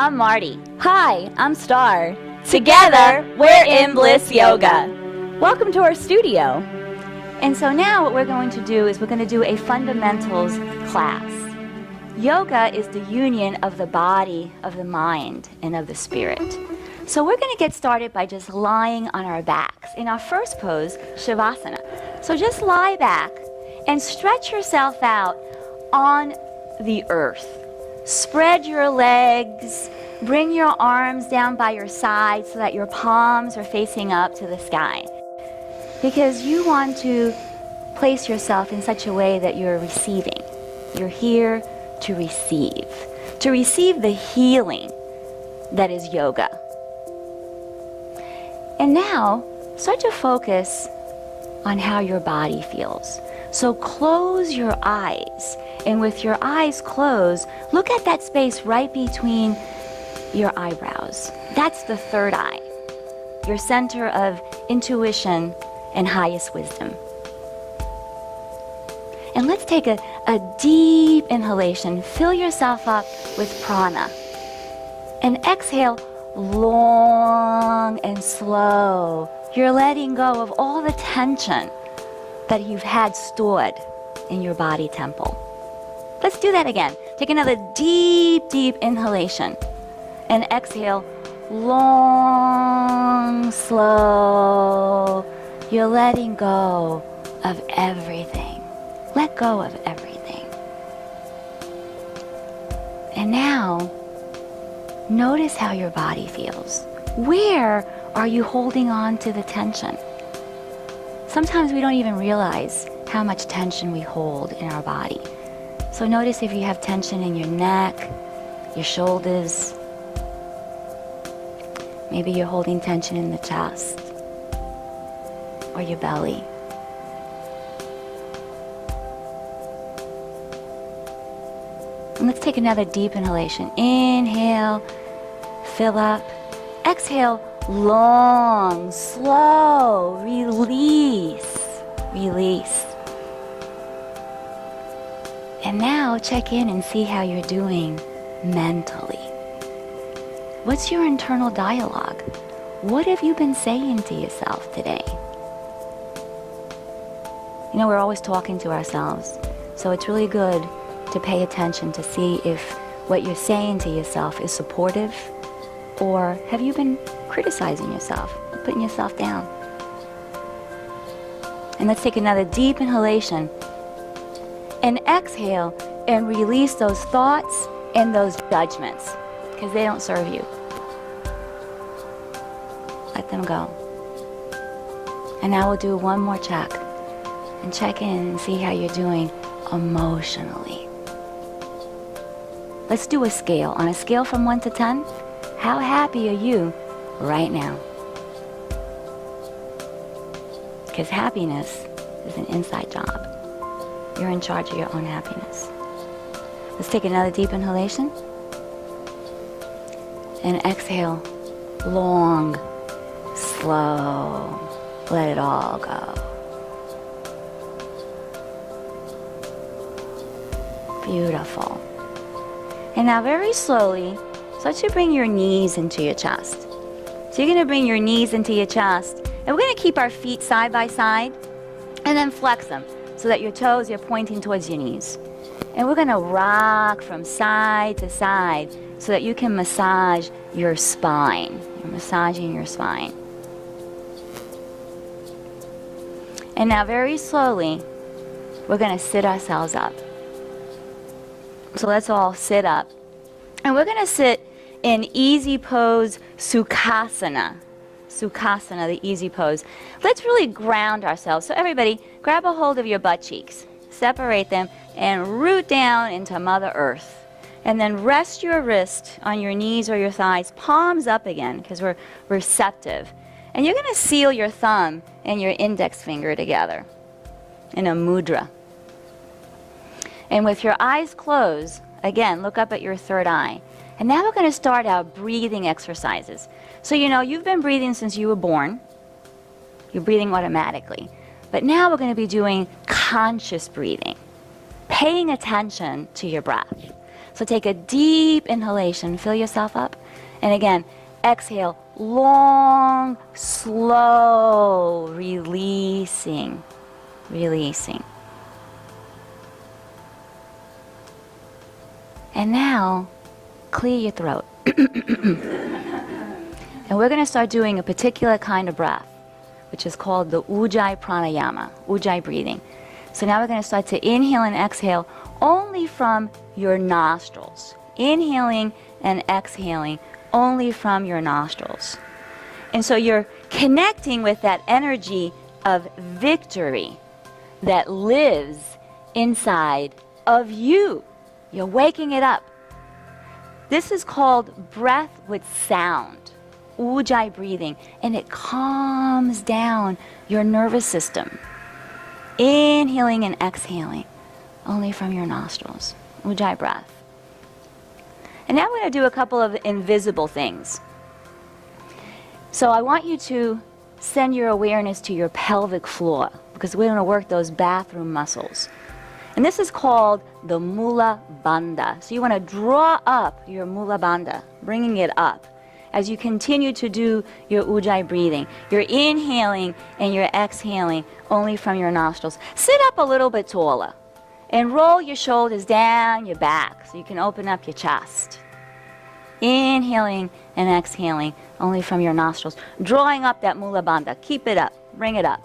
I'm Marty. Hi, I'm Starr. Together, we're InBliss Yoga. Welcome to our studio. And so now what we're going to do is we're going to do a fundamentals class. Yoga is the union of the body, of the mind, and of the spirit. So we're going to get started by just lying on our backs in our first pose, Savasana. So just lie back and stretch yourself out on the earth. Spread your legs, bring your arms down by your sides so that your palms are facing up to the sky. Because you want to place yourself in such a way that you're receiving. You're here to receive the healing that is yoga. And now, start to focus on how your body feels. So close your eyes, and with your eyes closed, look at that space right between your eyebrows. That's the third eye, your center of intuition and highest wisdom. And let's take a deep inhalation. Fill yourself up with prana. And exhale long and slow. You're letting go of all the tension that you've had stored in your body temple. Let's do that again. Take another deep, deep inhalation. And exhale long, slow. You're letting go of everything. Let go of everything. And now, notice how your body feels. Where are you holding on to the tension? Sometimes we don't even realize how much tension we hold in our body. So notice if you have tension in your neck, your shoulders. Maybe you're holding tension in the chest or your belly. And let's take another deep inhalation. Inhale, fill up. Exhale, long, slow, release, release. And now check in and see how you're doing mentally. What's your internal dialogue? What have you been saying to yourself today? You know, we're always talking to ourselves, so it's really good to pay attention to see if what you're saying to yourself is supportive, or have you been criticizing yourself, putting yourself down? And let's take another deep inhalation and exhale and release those thoughts and those judgments because they don't serve you. Let them go. And now we'll do one more check and check in and see how you're doing emotionally. Let's do a scale. On a scale from 1 to 10, how happy are you right now? Because happiness is an inside job. You're in charge of your own happiness. Let's take another deep inhalation. And exhale, long, slow. Let it all go. Beautiful. And now very slowly, start to bring your knees into your chest. So you're going to bring your knees into your chest. And we're going to keep our feet side by side. And then flex them so that your toes are pointing towards your knees. And we're going to rock from side to side so that you can massage your spine. You're massaging your spine. And now very slowly, we're going to sit ourselves up. So let's all sit up. And we're going to sit in easy pose Sukhasana. Sukhasana, the easy pose. Let's really ground ourselves. So everybody, grab a hold of your butt cheeks. Separate them and root down into Mother Earth. And then rest your wrist on your knees or your thighs, palms up again, because we're receptive. And you're going to seal your thumb and your index finger together in a mudra. And with your eyes closed, again, look up at your third eye. And now we're going to start our breathing exercises. So you know, you've been breathing since you were born. You're breathing automatically. But now we're going to be doing conscious breathing, paying attention to your breath. So take a deep inhalation, fill yourself up. And again, exhale, long, slow, releasing, releasing. And now, clear your throat. And we're going to start doing a particular kind of breath, which is called the Ujjayi pranayama, Ujjayi breathing. So now we're going to start to inhale and exhale only from your nostrils. Inhaling and exhaling only from your nostrils. And so you're connecting with that energy of victory that lives inside of you. You're waking it up. This is called breath with sound, Ujjayi breathing, and it calms down your nervous system. Inhaling and exhaling only from your nostrils, Ujjayi breath. And now we're going to do a couple of invisible things. So I want you to send your awareness to your pelvic floor, because we're going to work those bathroom muscles. And this is called the Mula Bandha. So you want to draw up your Mula Bandha, bringing it up as you continue to do your Ujjayi breathing. You're inhaling and you're exhaling only from your nostrils. Sit up a little bit taller and roll your shoulders down your back so you can open up your chest. Inhaling and exhaling only from your nostrils, drawing up that Mula Bandha. Keep it up, bring it up.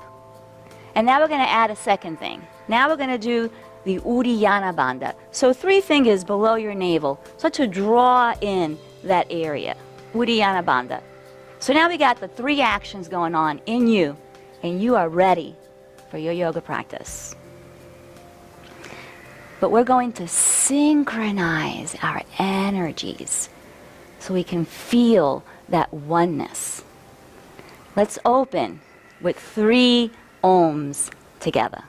And now we're going to add a second thing. Now we're going to do the Uddiyana Bandha. So 3 fingers below your navel, so to draw in that area. Uddiyana Bandha. So now we got the 3 actions going on in you, and you are ready for your yoga practice. But we're going to synchronize our energies so we can feel that oneness. Let's open with 3 Oms together.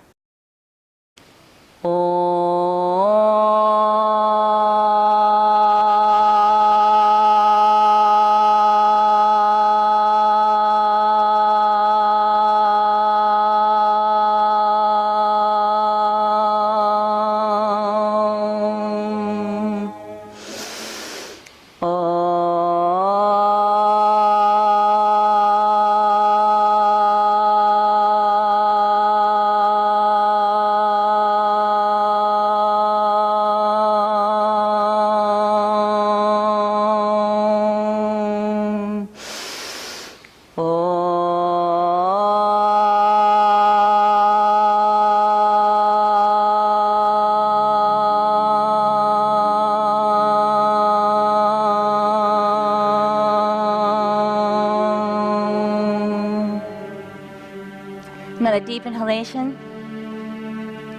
Another deep inhalation.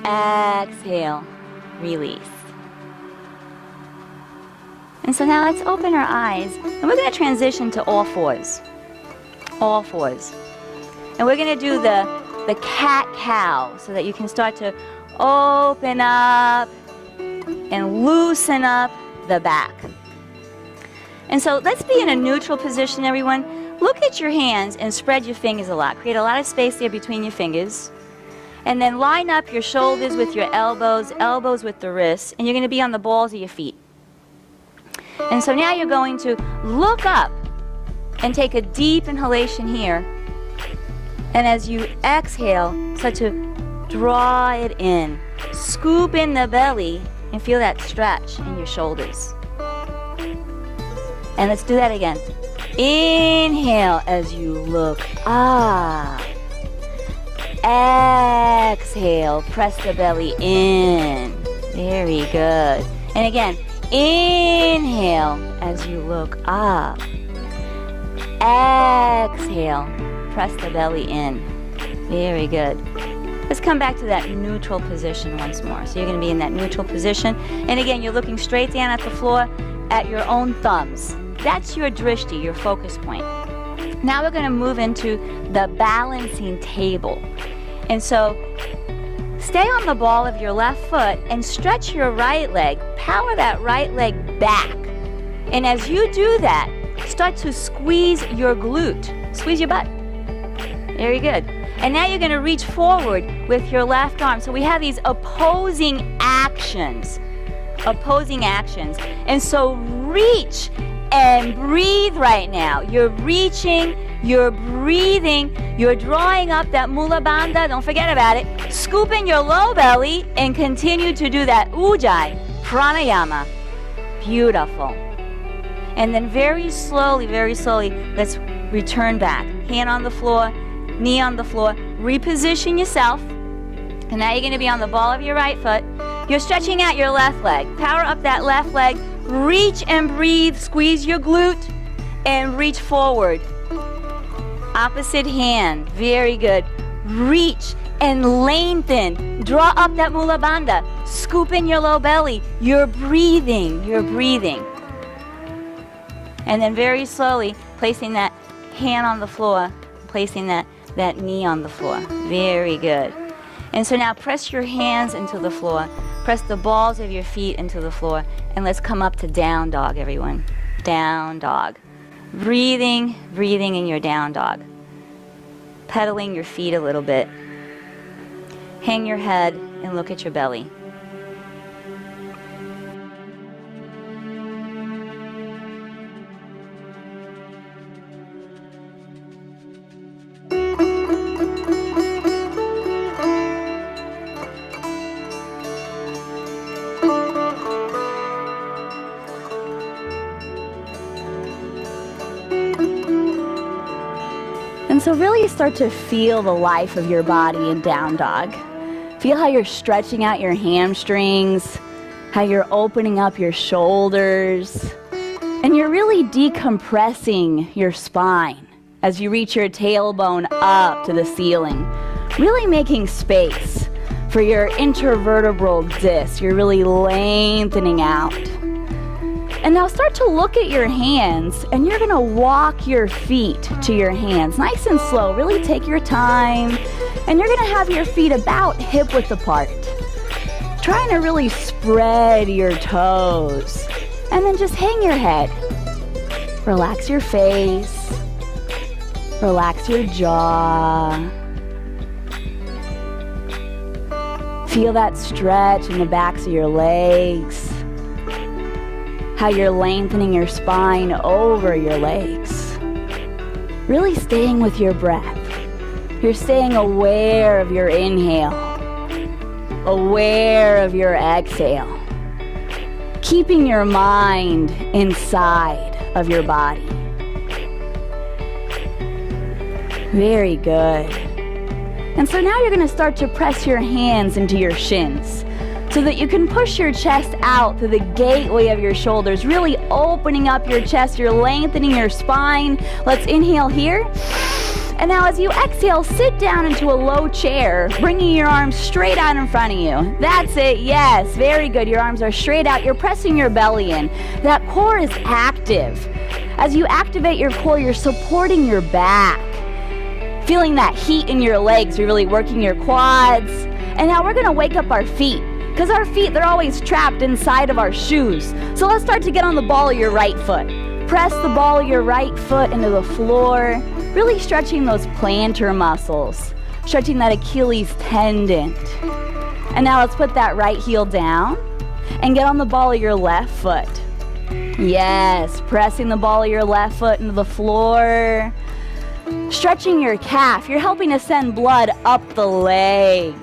Exhale. Release. And so now let's open our eyes, and we're going to transition to all fours. All fours. And we're going to do the cat-cow so that you can start to open up and loosen up the back. And so let's be in a neutral position, everyone. Look at your hands and spread your fingers a lot. Create a lot of space there between your fingers. And then line up your shoulders with your elbows, elbows with the wrists, and you're going to be on the balls of your feet. And so now you're going to look up and take a deep inhalation here. And as you exhale, start to draw it in. Scoop in the belly and feel that stretch in your shoulders. And let's do that again. Inhale as you look up. Exhale, press the belly in. Very good. And again, inhale as you look up. Exhale, press the belly in. Very good. Let's come back to that neutral position once more. So you're going to be in that neutral position. And again, you're looking straight down at the floor at your own thumbs. That's your drishti, your focus point. Now we're going to move into the balancing table. And so stay on the ball of your left foot and stretch your right leg. Power that right leg back. And as you do that, start to squeeze your glute. Squeeze your butt. Very good. And now you're going to reach forward with your left arm. So we have these opposing actions. opposing actions. And so reach and breathe right now. You're reaching, you're breathing, you're drawing up that Mula Bandha, don't forget about it. Scoop in your low belly and continue to do that Ujjayi pranayama. Beautiful. And then very slowly, let's return back. Hand on the floor, knee on the floor. Reposition yourself. And now you're going to be on the ball of your right foot. You're stretching out your left leg. Power up that left leg. Reach and breathe. Squeeze your glute and reach forward. Opposite hand. Very good. Reach and lengthen. Draw up that Mula Bandha. Scoop in your low belly. You're breathing. You're breathing. And then very slowly placing that hand on the floor, placing that knee on the floor. Very good. And so now press your hands into the floor. Press the balls of your feet into the floor. And let's come up to down dog, everyone. Down dog. Breathing in your down dog. Pedaling your feet a little bit. Hang your head and look at your belly. And so really start to feel the life of your body in down dog. Feel how you're stretching out your hamstrings, how you're opening up your shoulders, and you're really decompressing your spine as you reach your tailbone up to the ceiling, really making space for your intervertebral disc. You're really lengthening out. And now start to look at your hands, and you're gonna walk your feet to your hands, nice and slow. Really take your time, and you're gonna have your feet about hip-width apart. Trying to really spread your toes, and then just hang your head. Relax your face, relax your jaw. Feel that stretch in the backs of your legs. How you're lengthening your spine over your legs. Really staying with your breath. You're staying aware of your inhale, aware of your exhale. Keeping your mind inside of your body. Very good. And so now you're going to start to press your hands into your shins, so that you can push your chest out through the gateway of your shoulders, really opening up your chest. You're lengthening your spine. Let's inhale here. And now as you exhale, sit down into a low chair, bringing your arms straight out in front of you. That's it, yes, very good. Your arms are straight out. You're pressing your belly in. That core is active. As you activate your core, you're supporting your back. Feeling that heat in your legs, you're really working your quads. And now we're gonna wake up our feet. Because our feet, they're always trapped inside of our shoes. So let's start to get on the ball of your right foot. Press the ball of your right foot into the floor, really stretching those plantar muscles, stretching that Achilles tendon. And now let's put that right heel down and get on the ball of your left foot. Yes, pressing the ball of your left foot into the floor, stretching your calf. You're helping to send blood up the leg.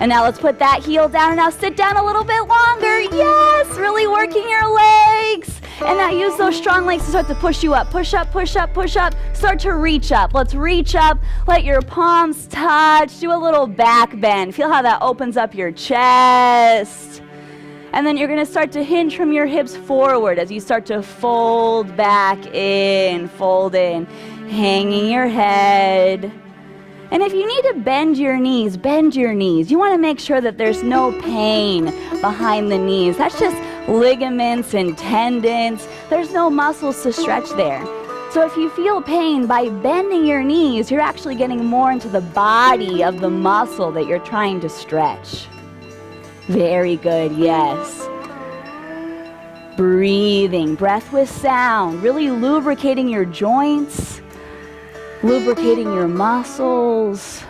And now let's put that heel down, and now sit down a little bit longer. Yes, really working your legs. And now use those strong legs to start to push you up. Push up, push up, push up. Start to reach up. Let's reach up. Let your palms touch. Do a little back bend. Feel how that opens up your chest. And then you're going to start to hinge from your hips forward as you start to fold back in, fold in, hanging your head. And if you need to bend your knees, bend your knees. You want to make sure that there's no pain behind the knees. That's just ligaments and tendons. There's no muscles to stretch there. So if you feel pain, by bending your knees, you're actually getting more into the body of the muscle that you're trying to stretch. Very good, yes. Breathing, breath with sound, really lubricating your joints. Lubricating your muscles.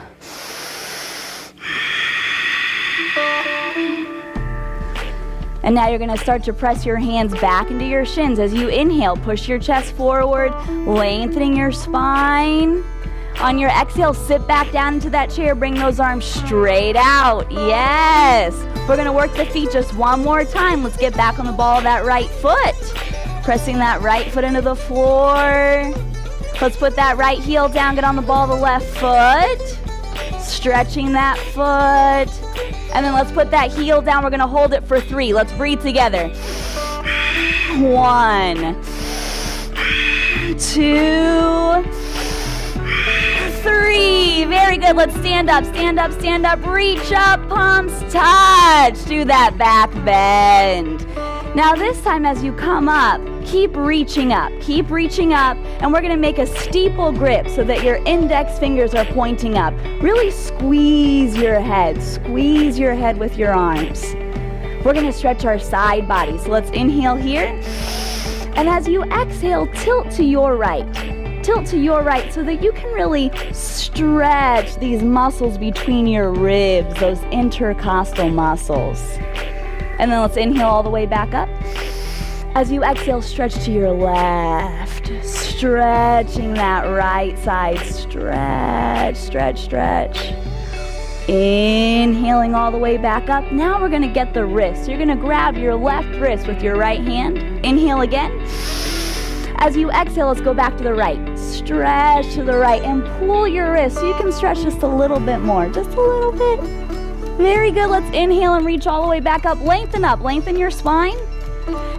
And now you're gonna start to press your hands back into your shins. As you inhale, push your chest forward, lengthening your spine. On your exhale, sit back down into that chair, bring those arms straight out. Yes! We're gonna work the feet just one more time. Let's get back on the ball of that right foot. Pressing that right foot into the floor. Let's put that right heel down, get on the ball of the left foot. Stretching that foot. And then let's put that heel down. We're gonna hold it for 3. Let's breathe together. 1, 2, 3. Very good. Let's stand up, stand up, stand up. Reach up, palms touch. Do that back bend. Now this time as you come up, keep reaching up, and we're gonna make a steeple grip so that your index fingers are pointing up. Really squeeze your head with your arms. We're gonna stretch our side body, so let's inhale here. And as you exhale, tilt to your right so that you can really stretch these muscles between your ribs, those intercostal muscles. And then let's inhale all the way back up. As you exhale, stretch to your left, stretching that right side, stretch, stretch, stretch. Inhaling all the way back up. Now we're gonna get the wrist. You're gonna grab your left wrist with your right hand. Inhale again. As you exhale, let's go back to the right. Stretch to the right and pull your wrist so you can stretch just a little bit more, just a little bit. Very good. Let's inhale and reach all the way back up. Lengthen your spine.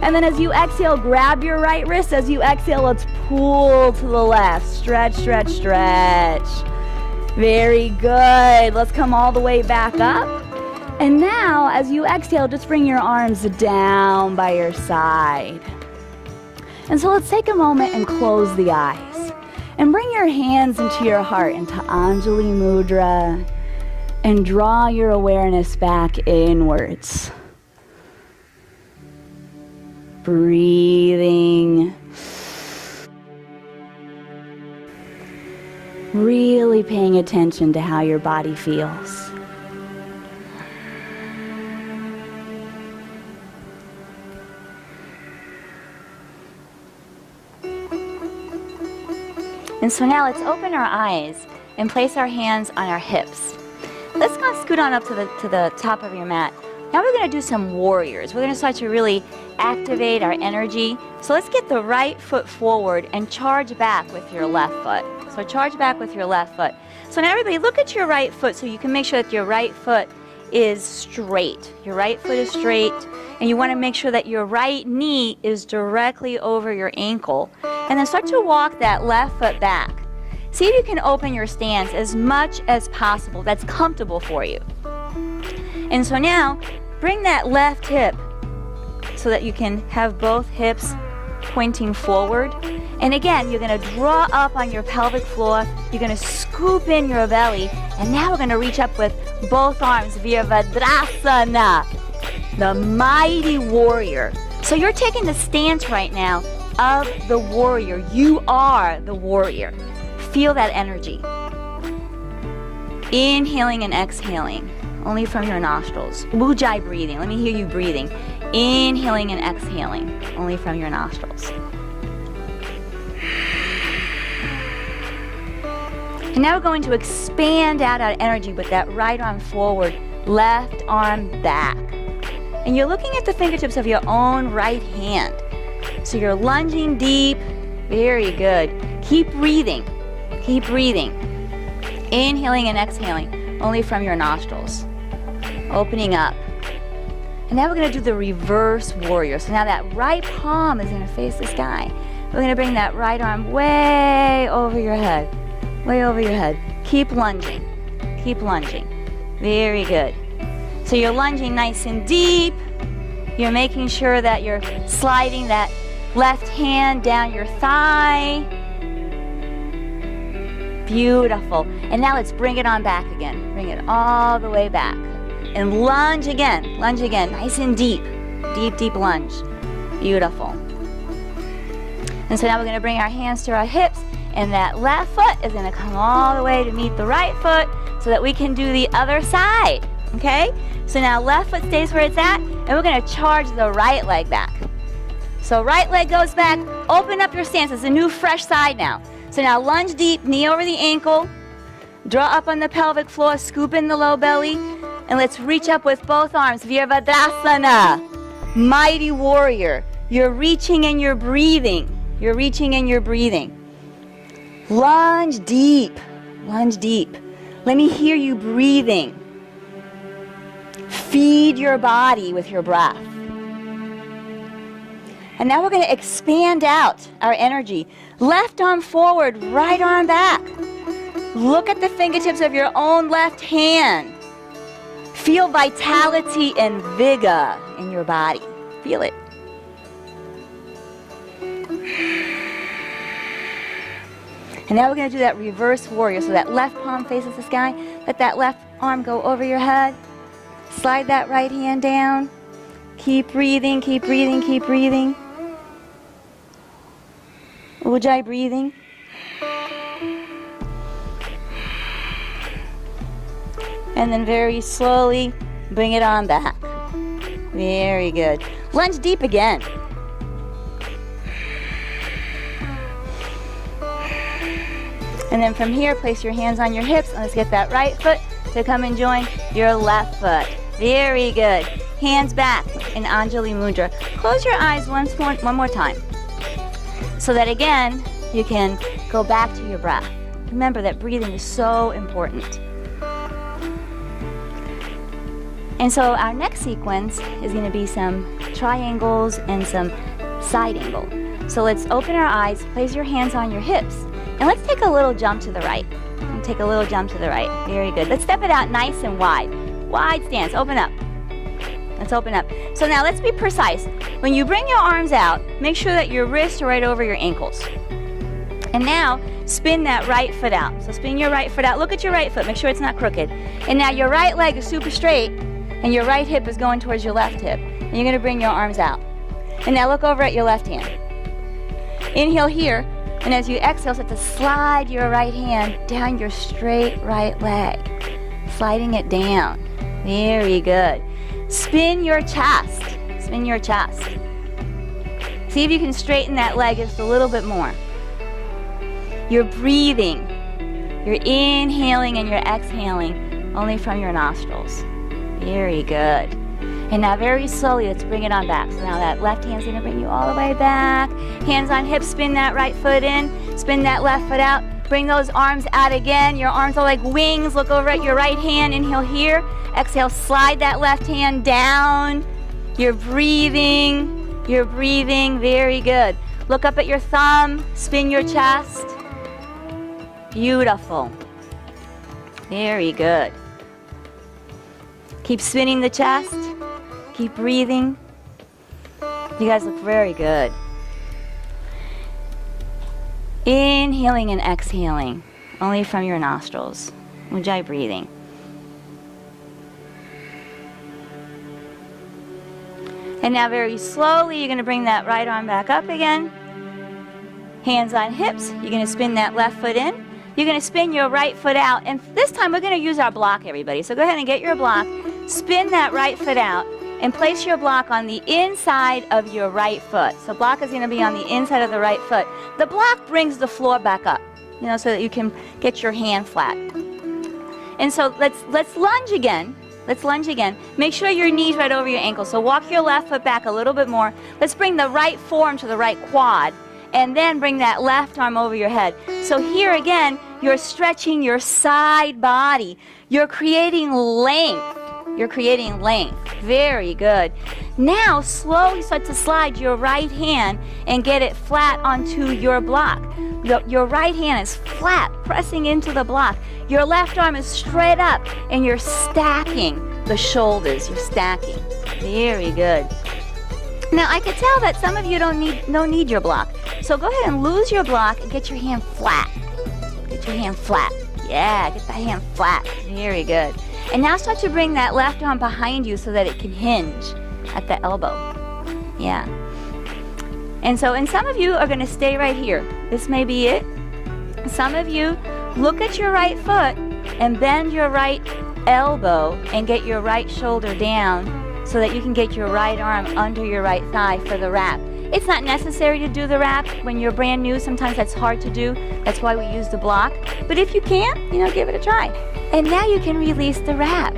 And then as you exhale, grab your right wrist. As you exhale, let's pull to the left. Stretch, stretch, stretch. Very good. Let's come all the way back up. And now, as you exhale, just bring your arms down by your side. And so let's take a moment and close the eyes. And bring your hands into your heart, into Anjali Mudra. And draw your awareness back inwards. Breathing. Really paying attention to how your body feels. And so now let's open our eyes and place our hands on our hips. Let's go scoot on up to the top of your mat. Now we're going to do some warriors. We're going to start to really activate our energy. So let's get the right foot forward and charge back with your left foot. So charge back with your left foot. So now everybody look at your right foot so you can make sure that your right foot is straight. Your right foot is straight, and you want to make sure that your right knee is directly over your ankle. And then start to walk that left foot back. See if you can open your stance as much as possible. That's comfortable for you. And so now, bring that left hip so that you can have both hips pointing forward. And again, you're going to draw up on your pelvic floor. You're going to scoop in your belly. And now we're going to reach up with both arms, Virabhadrasana, the mighty warrior. So you're taking the stance right now of the warrior. You are the warrior. Feel that energy. Inhaling and exhaling, only from your nostrils. Ujjayi breathing. Let me hear you breathing. Inhaling and exhaling, only from your nostrils. And now we're going to expand out our energy with that right arm forward, left arm back. And you're looking at the fingertips of your own right hand. So you're lunging deep. Very good. Keep breathing. Keep breathing. Inhaling and exhaling, only from your nostrils. Opening up. And now we're going to do the reverse warrior. So now that right palm is going to face the sky. We're going to bring that right arm way over your head. Way over your head. Keep lunging. Keep lunging. Very good. So you're lunging nice and deep. You're making sure that you're sliding that left hand down your thigh. Beautiful. And now let's bring it on back again. Bring it all the way back. And lunge again. Lunge again. Nice and deep. Deep, deep lunge. Beautiful. And so now we're going to bring our hands to our hips. And that left foot is going to come all the way to meet the right foot so that we can do the other side. Okay? So now left foot stays where it's at, and we're going to charge the right leg back. So right leg goes back, open up your stance. It's a new fresh side now. So now lunge deep, knee over the ankle, draw up on the pelvic floor, scoop in the low belly, and let's reach up with both arms. Virabhadrasana, mighty warrior. You're reaching and you're breathing. You're reaching and you're breathing. Lunge deep, lunge deep. Let me hear you breathing. Feed your body with your breath. And now we're going to expand out our energy. Left arm forward, right arm back. Look at the fingertips of your own left hand. Feel vitality and vigor in your body. Feel it. And now we're going to do that reverse warrior. So that left palm faces the sky. Let that left arm go over your head. Slide that right hand down. Keep breathing, keep breathing, keep breathing. Ujjayi breathing. And then very slowly bring it on back. Very good. Lunge deep again. And then from here, place your hands on your hips, and let's get that right foot to come and join your left foot. Very good. Hands back in Anjali Mudra. Close your eyes one more time, so that again, you can go back to your breath. Remember that breathing is so important. And so our next sequence is going to be some triangles and some side angle. So let's open our eyes, place your hands on your hips, and let's take a little jump to the right. Take a little jump to the right. Very good. Let's step it out nice and wide. Wide stance. Open up. Let's open up. So now let's be precise. When you bring your arms out, make sure that your wrists are right over your ankles. And now spin that right foot out. So spin your right foot out. Look at your right foot. Make sure it's not crooked. And now your right leg is super straight, and your right hip is going towards your left hip. And you're going to bring your arms out. And now look over at your left hand. Inhale here. And as you exhale, start to slide your right hand down your straight right leg. Sliding it down. Very good. Spin your chest. Spin your chest. See if you can straighten that leg just a little bit more. You're breathing. You're inhaling and you're exhaling only from your nostrils. Very good. And now very slowly, let's bring it on back. So now that left hand's gonna bring you all the way back. Hands on hips, spin that right foot in, spin that left foot out. Bring those arms out again. Your arms are like wings. Look over at your right hand, inhale here. Exhale, slide that left hand down. You're breathing, very good. Look up at your thumb, spin your chest. Beautiful. Very good. Keep spinning the chest. Keep breathing. You guys look very good. Inhaling and exhaling, only from your nostrils. Ujjayi breathing. And now very slowly, you're going to bring that right arm back up again. Hands on hips. You're going to spin that left foot in. You're going to spin your right foot out. And this time, we're going to use our block, everybody. So go ahead and get your block. Spin that right foot out. And place your block on the inside of your right foot. So block is going to be on the inside of the right foot. The block brings the floor back up, so that you can get your hand flat. And so let's lunge again. Let's lunge again. Make sure your knee's right over your ankle. So walk your left foot back a little bit more. Let's bring the right forearm to the right quad. And then bring that left arm over your head. So here again, you're stretching your side body. You're creating length. You're creating length. Very good. Now slowly start to slide your right hand and get it flat onto your block. Your right hand is flat, pressing into the block. Your left arm is straight up, and you're stacking the shoulders. You're stacking. Very good. Now I could tell that some of you don't need your block. So go ahead and lose your block and get your hand flat. Get your hand flat. Yeah, get that hand flat. Very good. And now start to bring that left arm behind you so that it can hinge at the elbow. Yeah. And some of you are going to stay right here. This may be it. Some of you look at your right foot and bend your right elbow and get your right shoulder down so that you can get your right arm under your right thigh for the wrap. It's not necessary to do the wrap when you're brand new. Sometimes that's hard to do. That's why we use the block. But if you can, give it a try. And now you can release the wrap.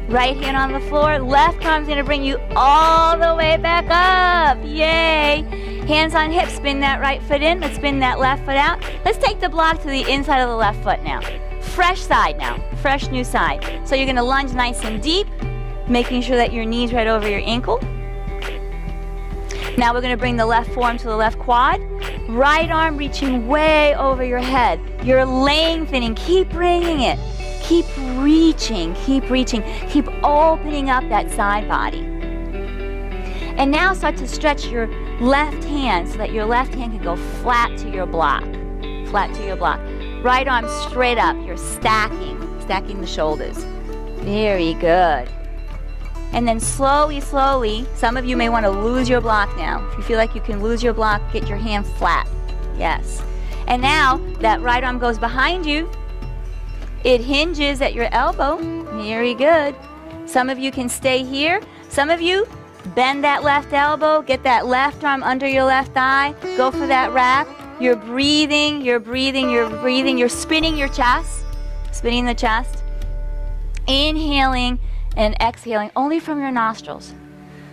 Right hand on the floor, left arm's gonna bring you all the way back up. Yay! Hands on hips, spin that right foot in. Let's spin that left foot out. Let's take the block to the inside of the left foot now. Fresh side now, fresh new side. So you're gonna lunge nice and deep, making sure that your knee's right over your ankle. Now we're gonna bring the left forearm to the left quad. Right arm reaching way over your head. You're lengthening, keep bringing it. Keep reaching, keep reaching. Keep opening up that side body. And now start to stretch your left hand so that your left hand can go flat to your block. Flat to your block. Right arm straight up. You're stacking the shoulders. Very good. And then slowly, slowly, some of you may want to lose your block now. If you feel like you can lose your block, get your hand flat. Yes. And now that right arm goes behind you. It hinges at your elbow. Very good. Some of you can stay here. Some of you bend that left elbow, get that left arm under your left thigh, go for that wrap. You're breathing, you're breathing, you're breathing. You're spinning your chest, spinning the chest. Inhaling and exhaling only from your nostrils.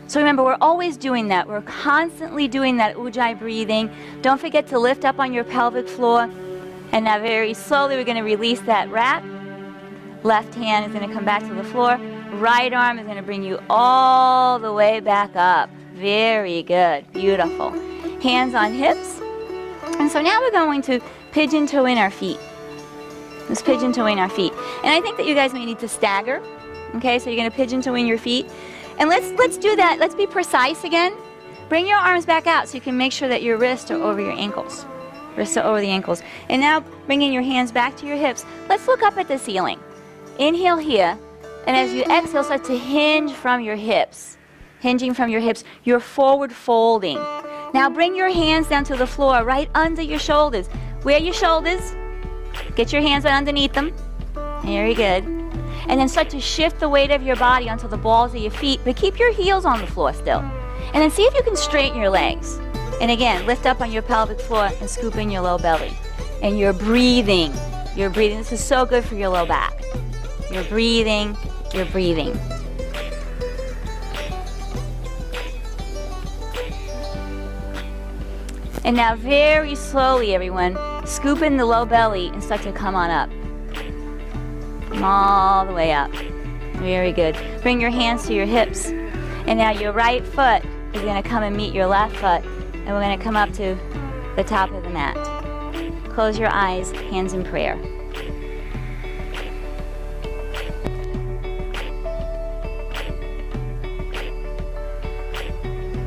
So remember, we're always doing that. We're constantly doing that Ujjayi breathing. Don't forget to lift up on your pelvic floor. And now very slowly we're going to release that wrap. Left hand is going to come back to the floor. Right arm is going to bring you all the way back up. Very good. Beautiful. Hands on hips. And so now we're going to pigeon toe in our feet. Let's pigeon toe in our feet. And I think that you guys may need to stagger. Okay, so you're going to pigeon toe in your feet. And let's do that. Let's be precise again. Bring your arms back out so you can make sure that your wrists are over your ankles. Wrists are over the ankles. And now bringing your hands back to your hips. Let's look up at the ceiling. Inhale here. And as you exhale, start to hinge from your hips. Hinging from your hips. You're forward folding. Now bring your hands down to the floor, right under your shoulders. Where your shoulders? Get your hands right underneath them. Very good. And then start to shift the weight of your body onto the balls of your feet, but keep your heels on the floor still. And then see if you can straighten your legs. And again, lift up on your pelvic floor and scoop in your low belly. And you're breathing. You're breathing. This is so good for your low back. You're breathing. You're breathing. And now very slowly, everyone, scoop in the low belly and start to come on up. Come all the way up. Very good. Bring your hands to your hips. And now your right foot is going to come and meet your left foot. And we're going to come up to the top of the mat. Close your eyes, hands in prayer.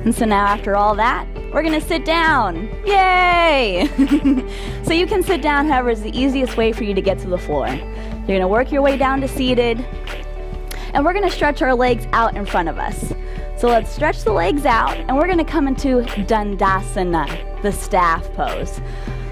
And so now after all that, we're going to sit down. Yay! So you can sit down however is the easiest way for you to get to the floor. You're going to work your way down to seated. And we're going to stretch our legs out in front of us. So let's stretch the legs out, and we're going to come into Dandasana, the staff pose.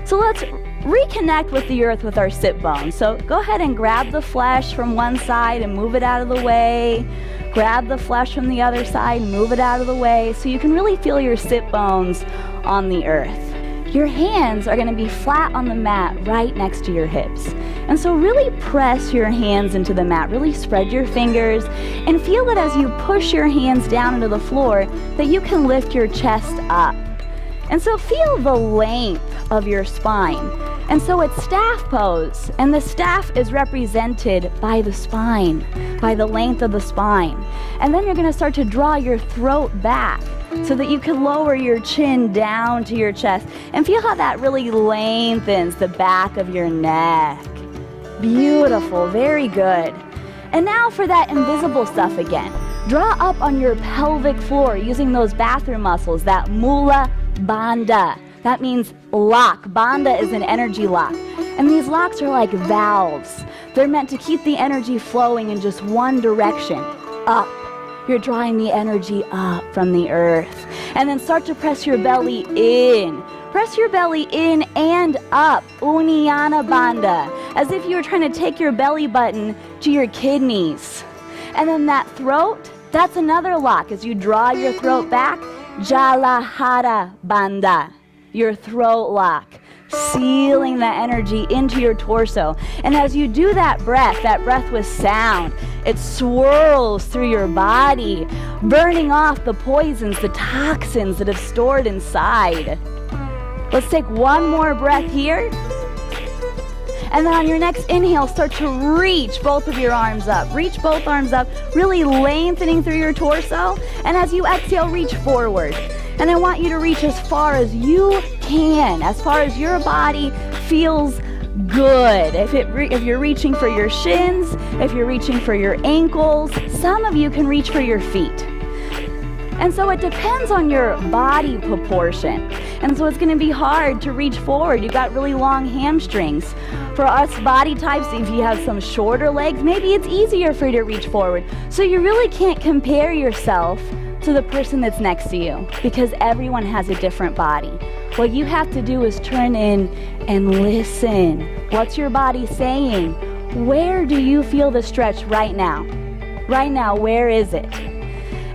So let's reconnect with the earth with our sit bones. So go ahead and grab the flesh from one side and move it out of the way. Grab the flesh from the other side and move it out of the way so you can really feel your sit bones on the earth. Your hands are going to be flat on the mat right next to your hips. And so really press your hands into the mat. Really spread your fingers and feel that as you push your hands down into the floor that you can lift your chest up. And so feel the length of your spine. And so it's staff pose, and the staff is represented by the spine, by the length of the spine. And then you're going to start to draw your throat back so that you can lower your chin down to your chest. And feel how that really lengthens the back of your neck. Beautiful, very good. And now for that invisible stuff again. Draw up on your pelvic floor using those bathroom muscles, that Mula Bandha. That means lock. Bandha is an energy lock. And these locks are like valves. They're meant to keep the energy flowing in just one direction, up. You're drawing the energy up from the earth. And then start to press your belly in. Press your belly in and up, Uddiyana Bandha. as if you were trying to take your belly button to your kidneys. And then that throat, that's another lock. As you draw your throat back, Jalahara Bandha, your throat lock, sealing that energy into your torso. And as you do that breath with sound, it swirls through your body, burning off the poisons, the toxins that have stored inside. Let's take one more breath here. And then on your next inhale, start to reach both of your arms up. Reach both arms up, really lengthening through your torso. And as you exhale, reach forward. And I want you to reach as far as you can, as far as your body feels good. If you're reaching for your shins, if you're reaching for your ankles, some of you can reach for your feet. And so it depends on your body proportion. And so it's going to be hard to reach forward. You've got really long hamstrings. For us body types, if you have some shorter legs, maybe it's easier for you to reach forward. So you really can't compare yourself to the person that's next to you because everyone has a different body. What you have to do is turn in and listen. What's your body saying? Where do you feel the stretch right now? Right now, where is it?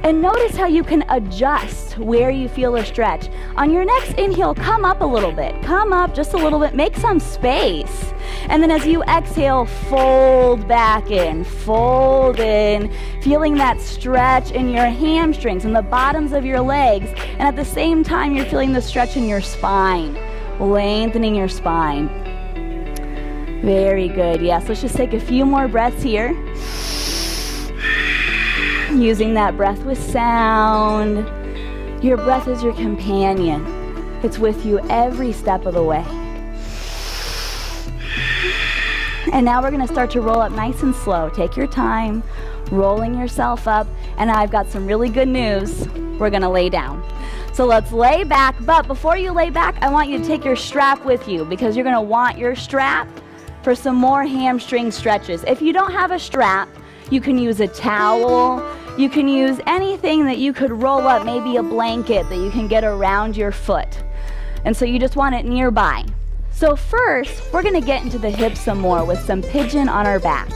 And notice how you can adjust where you feel a stretch. On your next inhale, come up a little bit. Come up just a little bit. Make some space. And then as you exhale, fold back in. Fold in. Feeling that stretch in your hamstrings and the bottoms of your legs. And at the same time, you're feeling the stretch in your spine. Lengthening your spine. Very good. Yes, let's just take a few more breaths here. Using that breath with sound. Your breath is your companion. It's with you every step of the way. And now we're going to start to roll up nice and slow. Take your time, rolling yourself up. And I've got some really good news. We're going to lay down. So let's lay back. But before you lay back, I want you to take your strap with you because you're going to want your strap for some more hamstring stretches. If you don't have a strap, you can use a towel. You can use anything that you could roll up, maybe a blanket that you can get around your foot. And so you just want it nearby. So first, we're going to get into the hips some more with some pigeon on our back.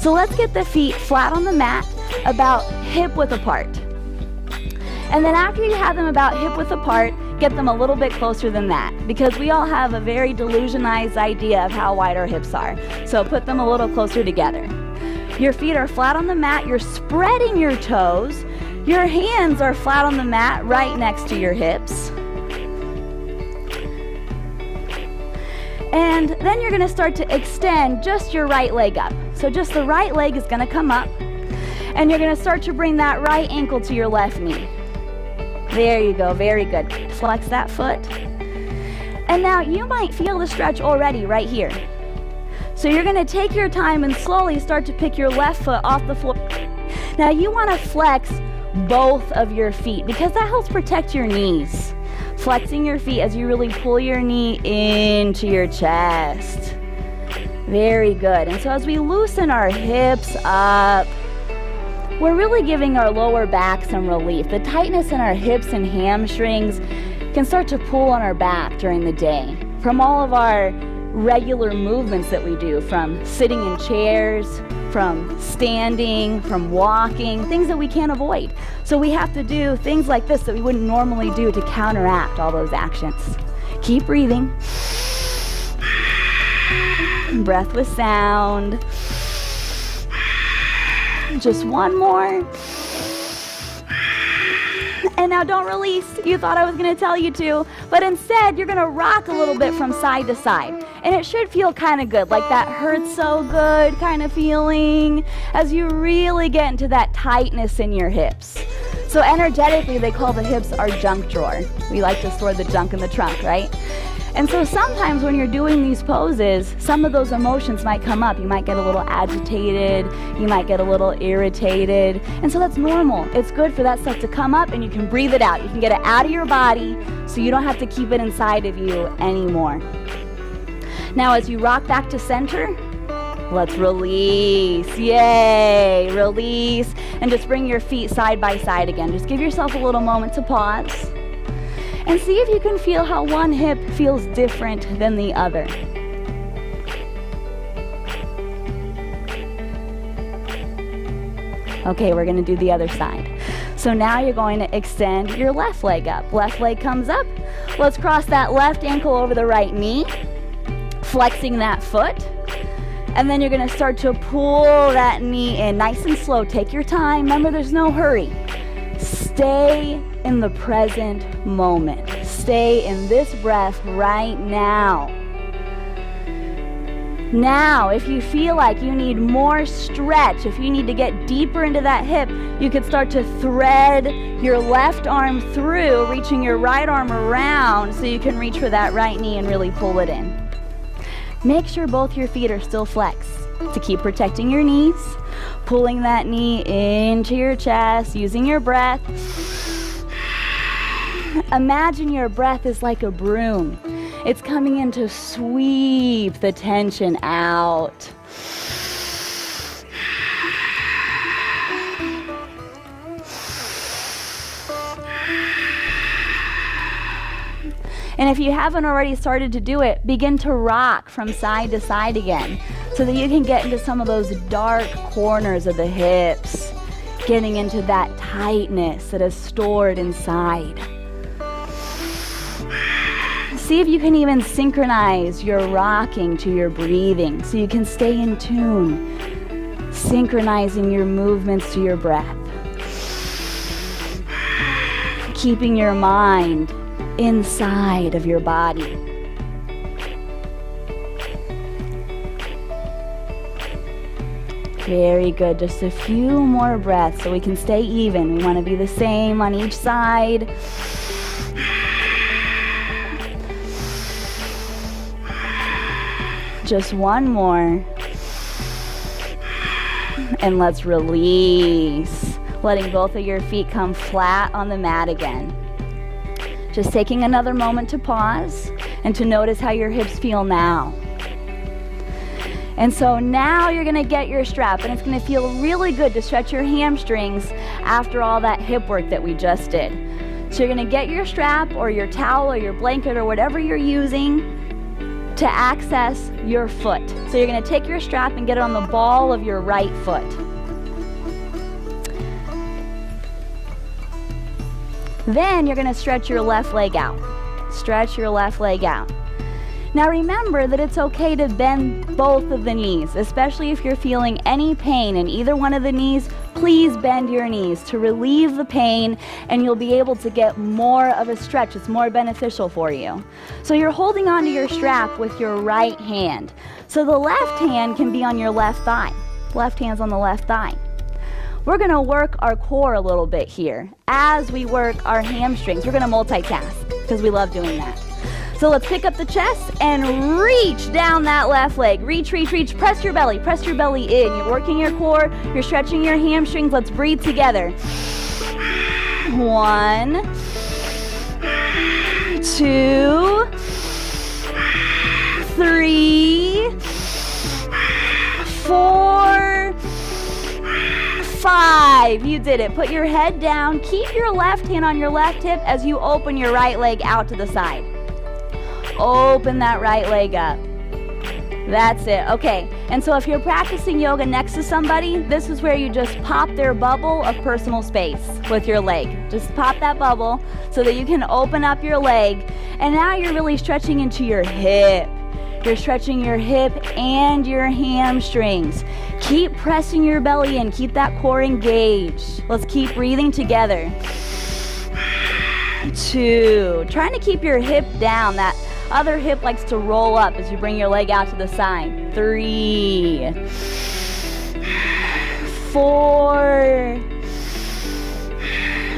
So let's get the feet flat on the mat, about hip width apart. And then after you have them about hip width apart, get them a little bit closer than that because we all have a very delusionized idea of how wide our hips are. So put them a little closer together. Your feet are flat on the mat. You're spreading your toes. Your hands are flat on the mat right next to your hips. And then you're going to start to extend just your right leg up. So just the right leg is going to come up. And you're going to start to bring that right ankle to your left knee. There you go. Very good. Flex that foot. And now you might feel the stretch already right here. So you're going to take your time and slowly start to pick your left foot off the floor. Now you want to flex both of your feet because that helps protect your knees. Flexing your feet as you really pull your knee into your chest. Very good. And so as we loosen our hips up, we're really giving our lower back some relief. The tightness in our hips and hamstrings can start to pull on our back during the day from all of our regular movements that we do, from sitting in chairs, from standing, from walking, things that we can't avoid. So we have to do things like this that we wouldn't normally do to counteract all those actions. Keep breathing. Breath with sound. Just one more. And now don't release. You thought I was going to tell you to, but instead you're going to rock a little bit from side to side. And it should feel kind of good, like that hurts so good kind of feeling as you really get into that tightness in your hips. So energetically, they call the hips our junk drawer. We like to store the junk in the trunk, right? And so sometimes when you're doing these poses, some of those emotions might come up. You might get a little agitated. You might get a little irritated. And so that's normal. It's good for that stuff to come up and you can breathe it out. You can get it out of your body so you don't have to keep it inside of you anymore. Now as you rock back to center, let's release. Yay! Release. And just bring your feet side by side again. Just give yourself a little moment to pause. And see if you can feel how one hip feels different than the other. Okay, we're gonna do the other side. So now you're going to extend your left leg up. Left leg comes up. Let's cross that left ankle over the right knee, flexing that foot. And then you're gonna start to pull that knee in nice and slow. Take your time. Remember, there's no hurry. Stay in the present moment. Stay in this breath right now. Now, if you feel like you need more stretch, if you need to get deeper into that hip, you could start to thread your left arm through, reaching your right arm around so you can reach for that right knee and really pull it in. Make sure both your feet are still flexed to keep protecting your knees, pulling that knee into your chest, using your breath. Imagine your breath is like a broom. It's coming in to sweep the tension out. And if you haven't already started to do it, begin to rock from side to side again so that you can get into some of those dark corners of the hips, getting into that tightness that is stored inside. See if you can even synchronize your rocking to your breathing so you can stay in tune, synchronizing your movements to your breath, keeping your mind inside of your body. Very good. Just a few more breaths so we can stay even. We want to be the same on each side. Just one more. And let's release. Letting both of your feet come flat on the mat again. Just taking another moment to pause and to notice how your hips feel now. And so now you're gonna get your strap, and it's gonna feel really good to stretch your hamstrings after all that hip work that we just did. So you're gonna get your strap or your towel or your blanket or whatever you're using to access your foot. So you're gonna take your strap and get it on the ball of your right foot. Then you're gonna stretch your left leg out. Stretch your left leg out. Now remember that it's okay to bend both of the knees, especially if you're feeling any pain in either one of the knees. Please bend your knees to relieve the pain, and you'll be able to get more of a stretch. It's more beneficial for you. So you're holding onto your strap with your right hand. So the left hand can be on your left thigh. Left hand's on the left thigh. We're gonna work our core a little bit here. As we work our hamstrings, we're gonna multitask because we love doing that. So let's pick up the chest and reach down that left leg. Reach, reach, reach. Press your belly in. You're working your core, you're stretching your hamstrings. Let's breathe together. 1, 2, 3, 4, 5. You did it. Put your head down. Keep your left hand on your left hip as you open your right leg out to the side. Open that right leg up. That's it. Okay. And so if you're practicing yoga next to somebody, this is where you just pop their bubble of personal space with your leg. Just pop that bubble so that you can open up your leg. And now you're really stretching into your hip. You're stretching your hip and your hamstrings. Keep pressing your belly in. Keep that core engaged. Let's keep breathing together. 2. Trying to keep your hip down. That other hip likes to roll up as you bring your leg out to the side. 3. 4.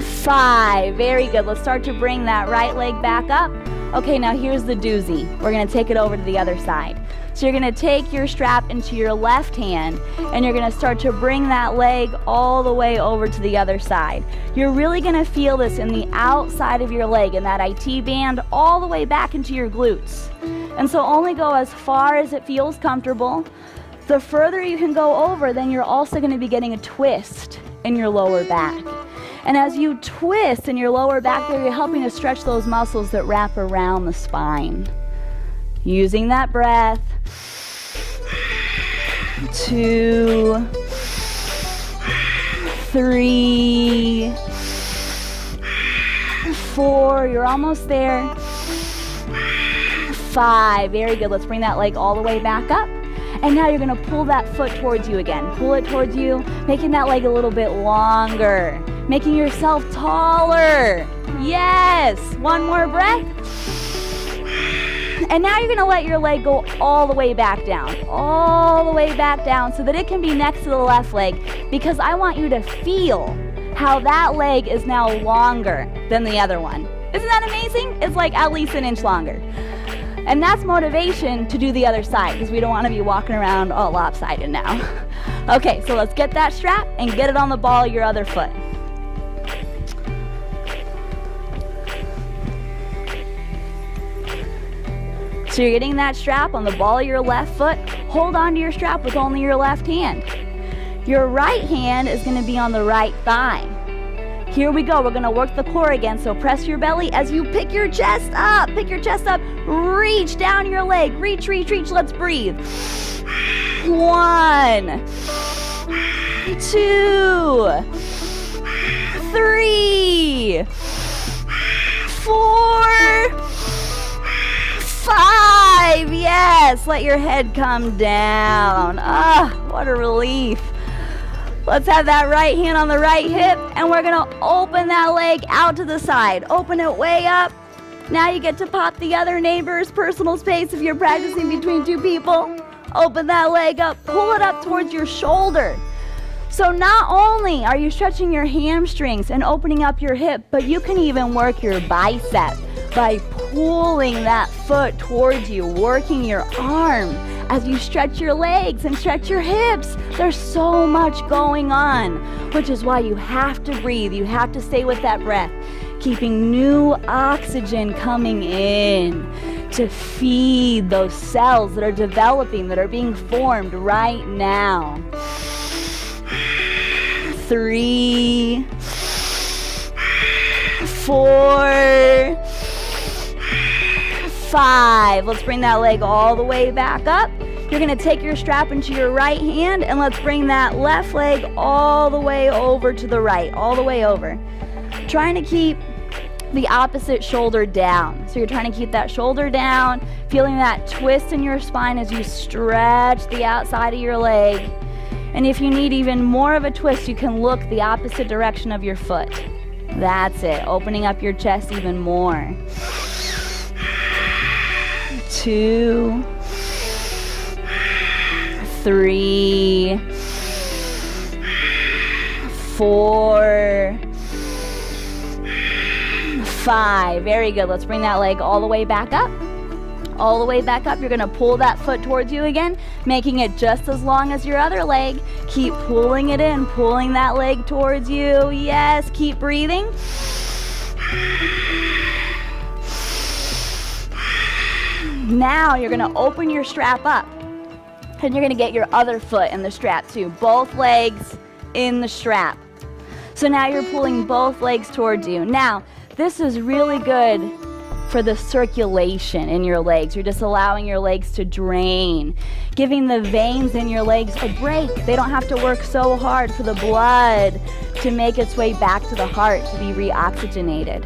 5. Very good. Let's start to bring that right leg back up. Okay, now here's the doozy. We're gonna take it over to the other side. So you're gonna take your strap into your left hand and you're gonna start to bring that leg all the way over to the other side. You're really gonna feel this in the outside of your leg, in that IT band, all the way back into your glutes. And so only go as far as it feels comfortable. The further you can go over, then you're also gonna be getting a twist in your lower back. And as you twist in your lower back there, you're helping to stretch those muscles that wrap around the spine. Using that breath. 2, 3, 4, you're almost there. 5, very good. Let's bring that leg all the way back up. And now you're gonna pull that foot towards you again. Pull it towards you, making that leg a little bit longer, making yourself taller. Yes, one more breath. And now you're gonna let your leg go all the way back down, so that it can be next to the left leg, because I want you to feel how that leg is now longer than the other one. Isn't that amazing? It's like at least an inch longer. And that's motivation to do the other side, because we don't want to be walking around all lopsided now. Okay, so let's get that strap and get it on the ball of your other foot. So you're getting that strap on the ball of your left foot. Hold on to your strap with only your left hand. Your right hand is going to be on the right thigh. Here we go. We're going to work the core again. So press your belly as you pick your chest up. Pick your chest up. Reach down your leg. Reach, reach, reach. Let's breathe. 1, 2, 3, 4, 5. Yes. Let your head come down. Ah, what a relief. Let's have that right hand on the right hip, and we're gonna open that leg out to the side. Open it way up. Now you get to pop the other neighbor's personal space if you're practicing between two people. Open that leg up, pull it up towards your shoulder. So not only are you stretching your hamstrings and opening up your hip, but you can even work your bicep by pulling that foot towards you, working your arm as you stretch your legs and stretch your hips. There's so much going on, which is why you have to breathe. You have to stay with that breath, keeping new oxygen coming in to feed those cells that are developing, that are being formed right now. 3, 4, 5. Let's bring that leg all the way back up. You're going to take your strap into your right hand, and let's bring that left leg all the way over to the right, all the way over. Trying to keep the opposite shoulder down. So you're trying to keep that shoulder down, feeling that twist in your spine as you stretch the outside of your leg. And if you need even more of a twist, you can look the opposite direction of your foot. That's it, opening up your chest even more. 2, 3, 4, 5. Very good. Let's bring that leg all the way back up. All the way back up. You're going to pull that foot towards you again, making it just as long as your other leg. Keep pulling it in, pulling that leg towards you. Yes, keep breathing. Now you're going to open your strap up, and you're going to get your other foot in the strap too. Both legs in the strap. So now you're pulling both legs towards you. Now, this is really good for the circulation in your legs. You're just allowing your legs to drain, giving the veins in your legs a break. They don't have to work so hard for the blood to make its way back to the heart to be reoxygenated.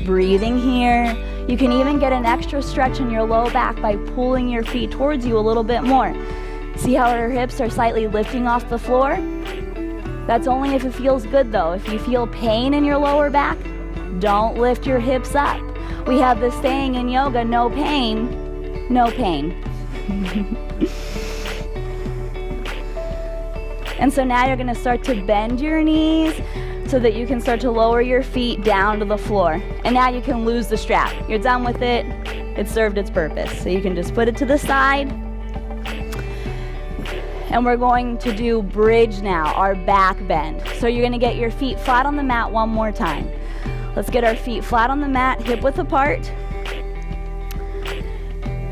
Breathing here. You can even get an extra stretch in your low back by pulling your feet towards you a little bit more. See how our hips are slightly lifting off the floor? That's only if it feels good though. If you feel pain in your lower back, don't lift your hips up. We have this saying in yoga, no pain, no pain. And so now you're going to start to bend your knees so that you can start to lower your feet down to the floor. And now you can lose the strap. You're done with it. It served its purpose. So you can just put it to the side. And we're going to do bridge now, our back bend. So you're going to get your feet flat on the mat one more time. Let's get our feet flat on the mat, hip width apart.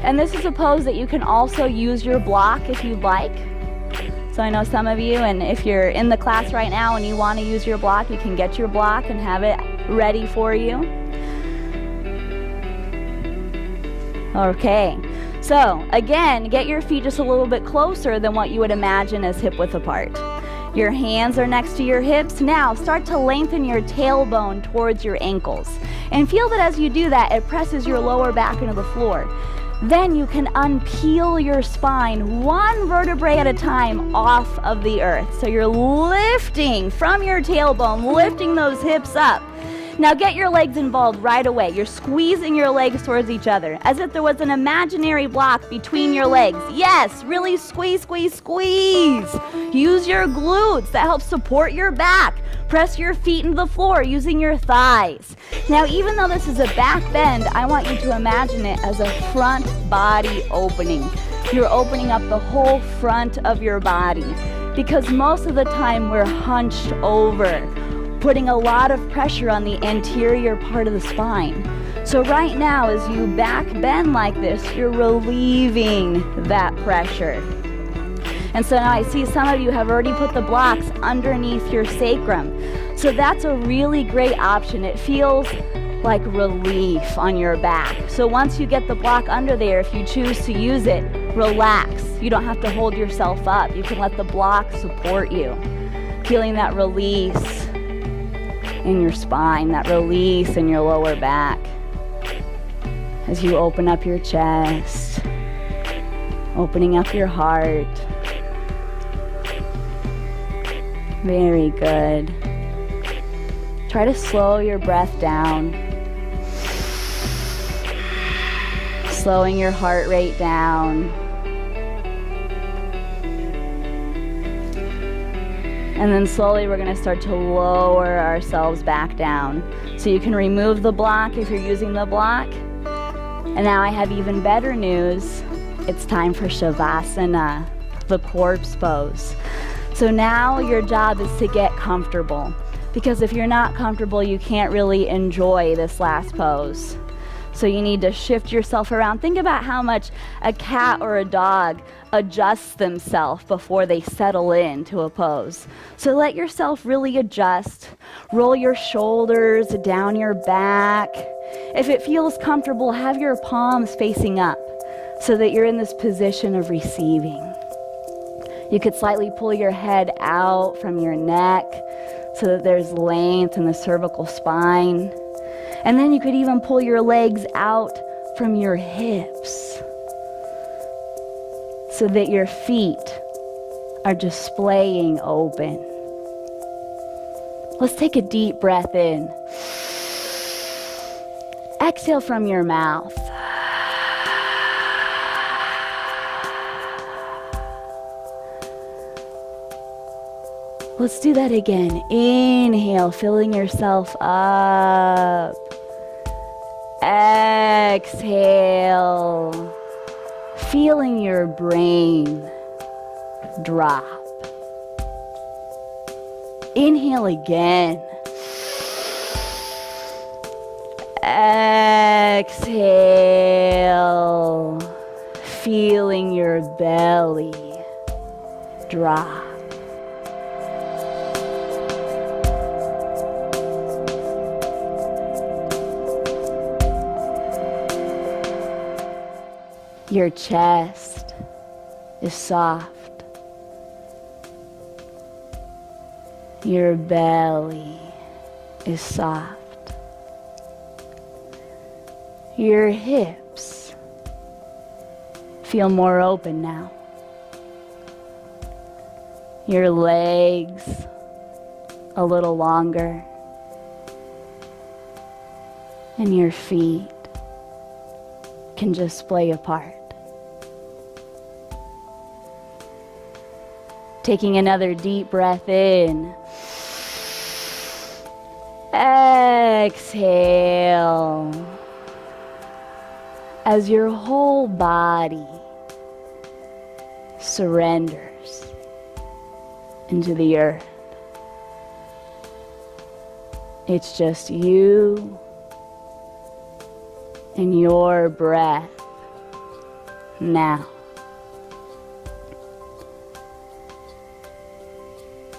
And this is a pose that you can also use your block if you'd like. So I know some of you, and if you're in the class right now and you want to use your block, you can get your block and have it ready for you. Okay, so again, get your feet just a little bit closer than what you would imagine as hip width apart. Your hands are next to your hips. Now start to lengthen your tailbone towards your ankles. And feel that as you do that, it presses your lower back into the floor. Then you can unpeel your spine one vertebrae at a time off of the earth. So you're lifting from your tailbone, lifting those hips up. Now get your legs involved right away. You're squeezing your legs towards each other as if there was an imaginary block between your legs. Yes, really squeeze, squeeze, squeeze. Use your glutes. That helps support your back. Press your feet into the floor using your thighs. Now, even though this is a back bend, I want you to imagine it as a front body opening. You're opening up the whole front of your body because most of the time we're hunched over, putting a lot of pressure on the anterior part of the spine. So right now, as you back bend like this, you're relieving that pressure. And so now I see some of you have already put the blocks underneath your sacrum. So that's a really great option. It feels like relief on your back. So once you get the block under there, if you choose to use it, relax. You don't have to hold yourself up. You can let the block support you. Feeling that release in your spine, that release in your lower back. As you open up your chest, opening up your heart. Very good. Try to slow your breath down. Slowing your heart rate down. And then slowly we're going to start to lower ourselves back down. So you can remove the block if you're using the block. And now I have even better news. It's time for Savasana, the corpse pose. So now your job is to get comfortable. Because if you're not comfortable, you can't really enjoy this last pose. So you need to shift yourself around. Think about how much a cat or a dog adjusts themselves before they settle into a pose. So let yourself really adjust. Roll your shoulders down your back. If it feels comfortable, have your palms facing up so that you're in this position of receiving. You could slightly pull your head out from your neck so that there's length in the cervical spine. And then you could even pull your legs out from your hips so that your feet are displaying open. Let's take a deep breath in. Exhale from your mouth. Let's do that again. Inhale, filling yourself up. Exhale, feeling your brain drop. Inhale again. Exhale, feeling your belly drop. Your chest is soft. Your belly is soft. Your hips feel more open now. Your legs a little longer. And your feet can just splay apart. Taking another deep breath in. Exhale. As your whole body surrenders into the earth. It's just you and your breath now.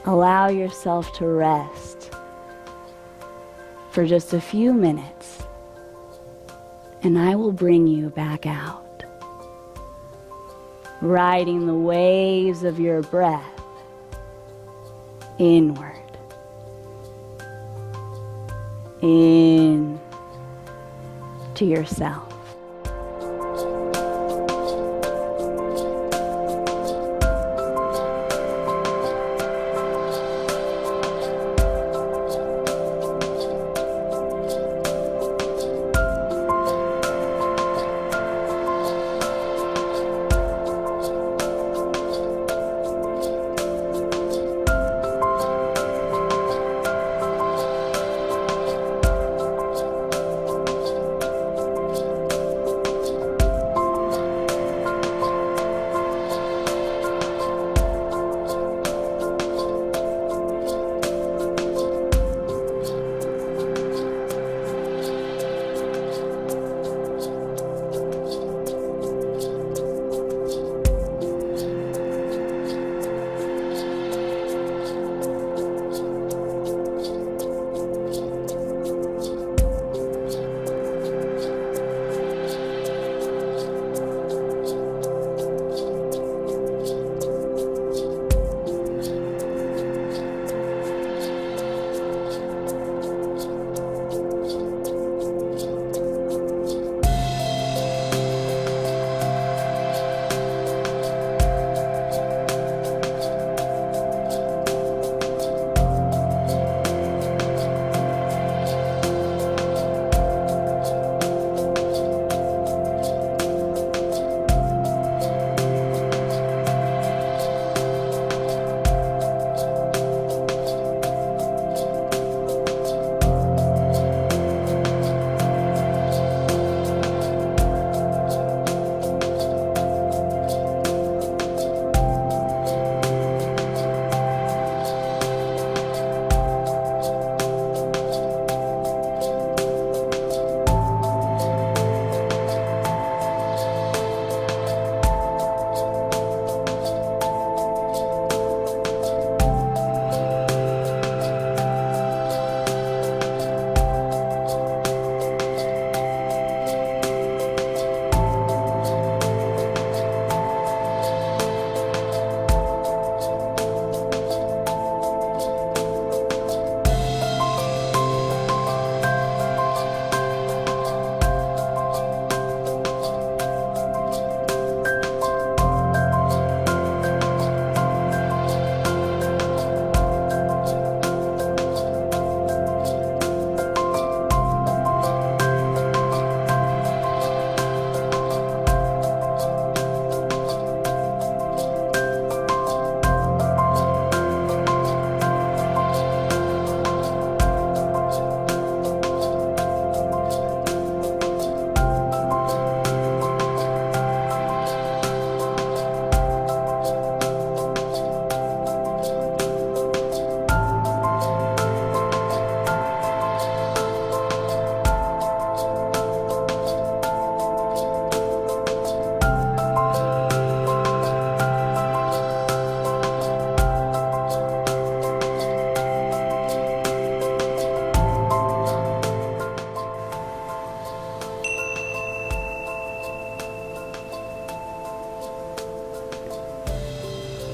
Allow yourself to rest for just a few minutes, and I will bring you back out, riding the waves of your breath inward. In to yourself.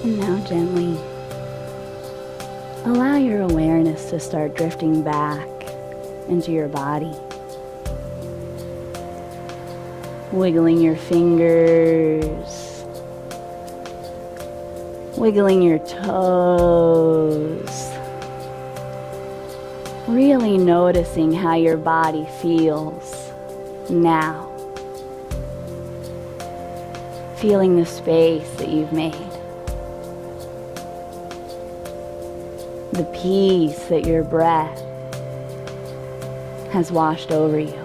And now gently allow your awareness to start drifting back into your body. Wiggling your fingers, wiggling your toes, really noticing how your body feels now. Feeling the space that you've made. The peace that your breath has washed over you.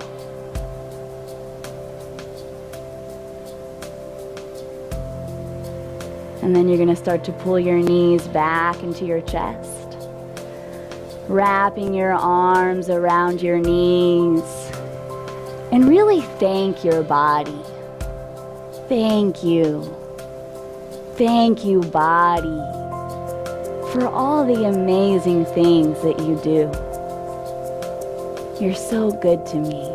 And then you're going to start to pull your knees back into your chest, wrapping your arms around your knees, and really thank your body. Thank you. Thank you, body, for all the amazing things that you do. You're so good to me.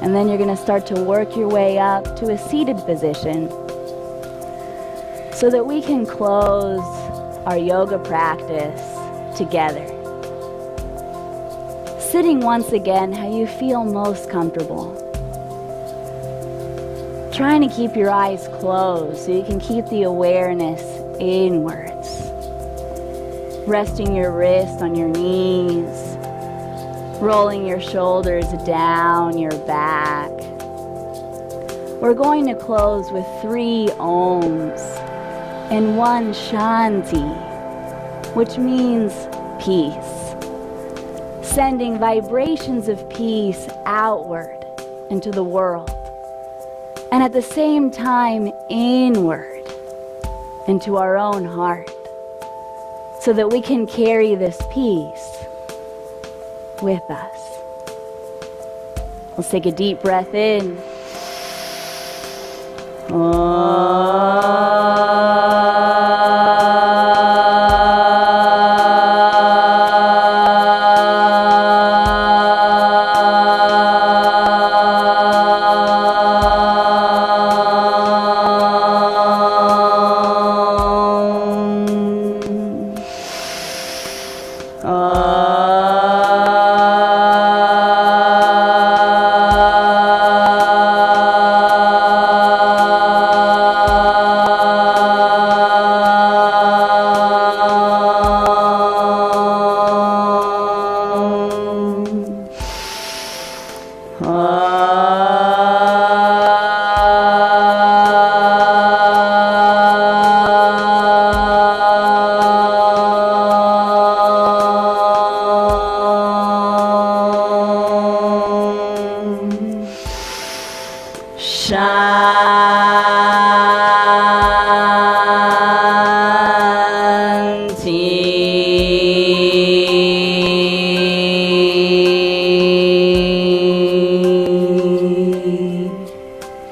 And then you're going to start to work your way up to a seated position. so that we can close our yoga practice together. Sitting once again how you feel most comfortable. Trying to keep your eyes closed so you can keep the awareness inwards. Resting your wrists on your knees. Rolling your shoulders down your back. We're going to close with 3 ohms and 1 shanti, which means peace. Sending vibrations of peace outward into the world. And at the same time, inward into our own heart, so that we can carry this peace with us. Let's take a deep breath in.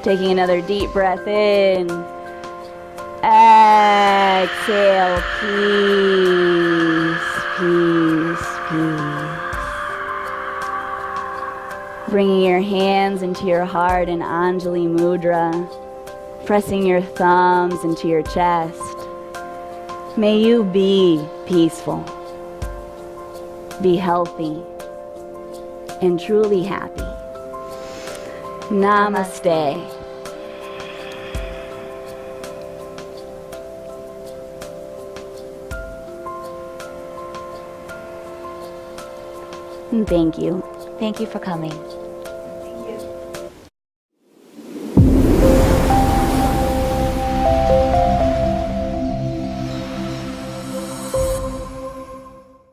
Taking another deep breath in. Exhale, peace, peace, peace. Bringing your hands into your heart in Anjali Mudra. Pressing your thumbs into your chest. May you be peaceful. Be healthy. And truly happy. Namaste. And thank you. Thank you for coming.